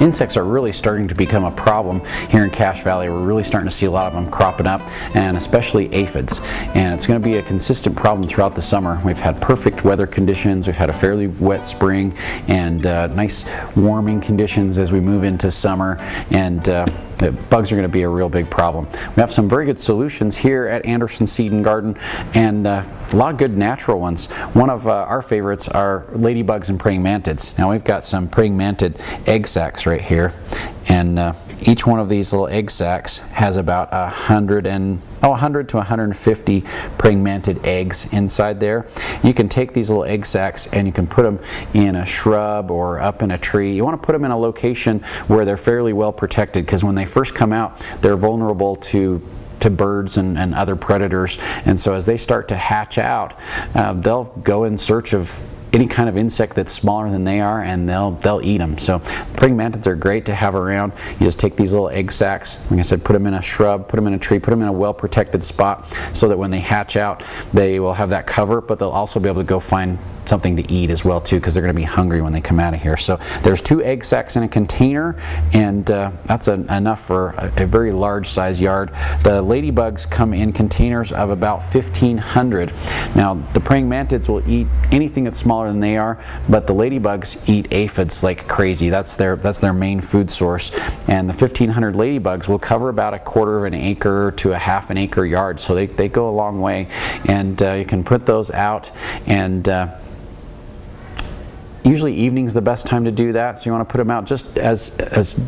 insects are really starting to become a problem here in Cache Valley. We're really starting to see a lot of them cropping up, and especially aphids. And it's going to be a consistent problem throughout the summer. We've had perfect weather conditions, we've had a fairly wet spring, and nice warming conditions as we move into summer, and the bugs are going to be a real big problem. We have some very good solutions here at Anderson Seed and Garden, and a lot of good natural ones. One of our favorites are ladybugs and praying mantids. Now we've got some praying mantid egg sacs right here, and each one of these little egg sacs has about 100 to 150 praying mantid eggs inside there. You can take these little egg sacs and you can put them in a shrub or up in a tree. You want to put them in a location where they're fairly well protected, because when they first come out, they're vulnerable to birds and other predators, and so as they start to hatch out, they'll go in search of any kind of insect that's smaller than they are, and they'll eat them. So praying mantids are great to have around. You just take these little egg sacs, like I said, put them in a shrub, put them in a tree, put them in a well protected spot, so that when they hatch out, they will have that cover, but they'll also be able to go find something to eat as well too, because they're going to be hungry when they come out of here. So there's 2 egg sacs in a container, and that's enough for a very large size yard. The ladybugs come in containers of about 1,500. Now the praying mantids will eat anything that's smaller than they are, but the ladybugs eat aphids like crazy. That's their main food source, and the 1,500 ladybugs will cover about 1/4 of an acre to a 1/2 acre yard, so they go a long way, and you can put those out, and usually evening's the best time to do that, so you want to put them out just as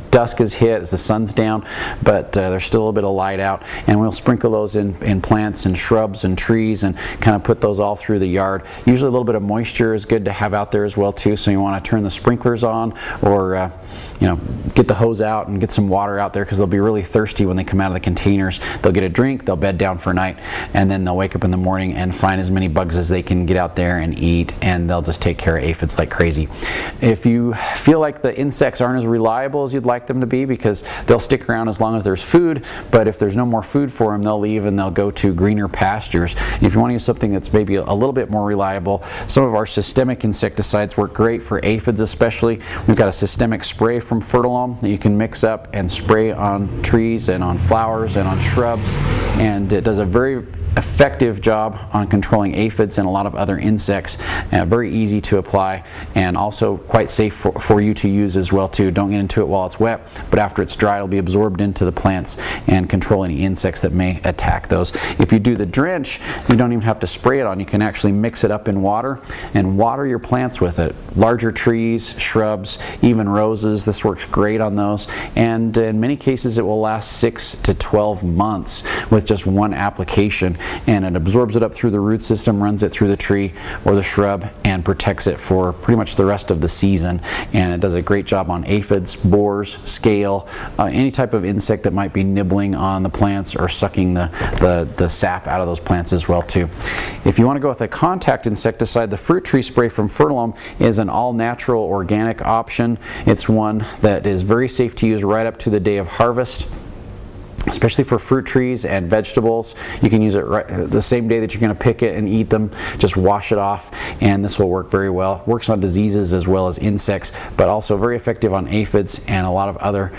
dusk is hit, as the sun's down, but there's still a little bit of light out, and we'll sprinkle those in plants and shrubs and trees, and kind of put those all through the yard. Usually a little bit of moisture is good to have out there as well too, so you want to turn the sprinklers on, or you know, get the hose out and get some water out there, because they'll be really thirsty when they come out of the containers. They'll get a drink, they'll bed down for a night, and then they'll wake up in the morning and find as many bugs as they can get out there and eat, and they'll just take care of aphids like crazy. If you feel like the insects aren't as reliable as you'd like them to be, because they'll stick around as long as there's food, but if there's no more food for them, they'll leave and they'll go to greener pastures. If you want to use something that's maybe a little bit more reliable, some of our systemic insecticides work great for aphids especially. We've got a systemic spray from Fertilome that you can mix up and spray on trees and on flowers and on shrubs, and it does a very effective job on controlling aphids and a lot of other insects. Very easy to apply, and also quite safe for you to use as well too. Don't get into it while it's wet, but after it's dry, it'll be absorbed into the plants and control any insects that may attack those. If you do the drench, you don't even have to spray it on. You can actually mix it up in water and water your plants with it. Larger trees, shrubs, even roses, this works great on those, and in many cases it will last 6 to 12 months with just one application, and it absorbs it up through the root system, runs it through the tree or the shrub, and protects it for pretty much the rest of the season. And it does a great job on aphids, borers, scale, any type of insect that might be nibbling on the plants or sucking the sap out of those plants as well too. If you want to go with a contact insecticide, the fruit tree spray from Fertilome is an all-natural organic option. It's one that is very safe to use right up to the day of harvest, especially for fruit trees and vegetables. You can use it right the same day that you're going to pick it and eat them. Just wash it off, and this will work very well. Works on diseases as well as insects, but also very effective on aphids and a lot of other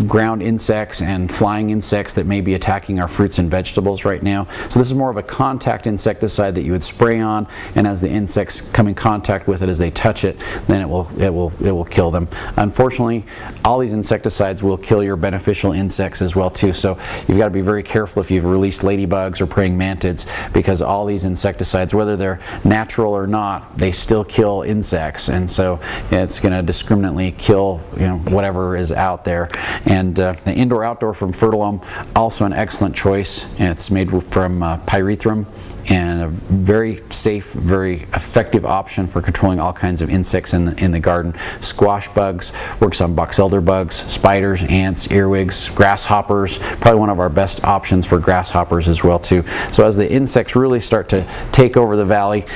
ground insects and flying insects that may be attacking our fruits and vegetables right now. So this is more of a contact insecticide that you would spray on, and as the insects come in contact with it, as they touch it, then it will kill them. Unfortunately, all these insecticides will kill your beneficial insects as well too, so you've got to be very careful if you've released ladybugs or praying mantids, because all these insecticides, whether they're natural or not, they still kill insects, and so it's going to discriminately kill, you know, whatever is out there. And the indoor-outdoor from Fertilome, also an excellent choice, and it's made from pyrethrum, and a very safe, very effective option for controlling all kinds of insects in the garden. Squash bugs, works on box elder bugs, spiders, ants, earwigs, grasshoppers, probably one of our best options for grasshoppers as well too. So as the insects really start to take over the valley,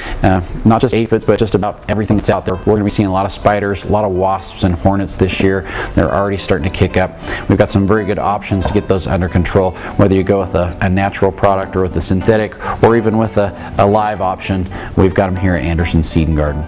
not just aphids, but just about everything that's out there, we're going to be seeing a lot of spiders, a lot of wasps and hornets this year. They're already starting to kick up. We've got some very good options to get those under control, whether you go with a natural product or with the synthetic, or even with a live option. We've got them here at Anderson Seed and Garden.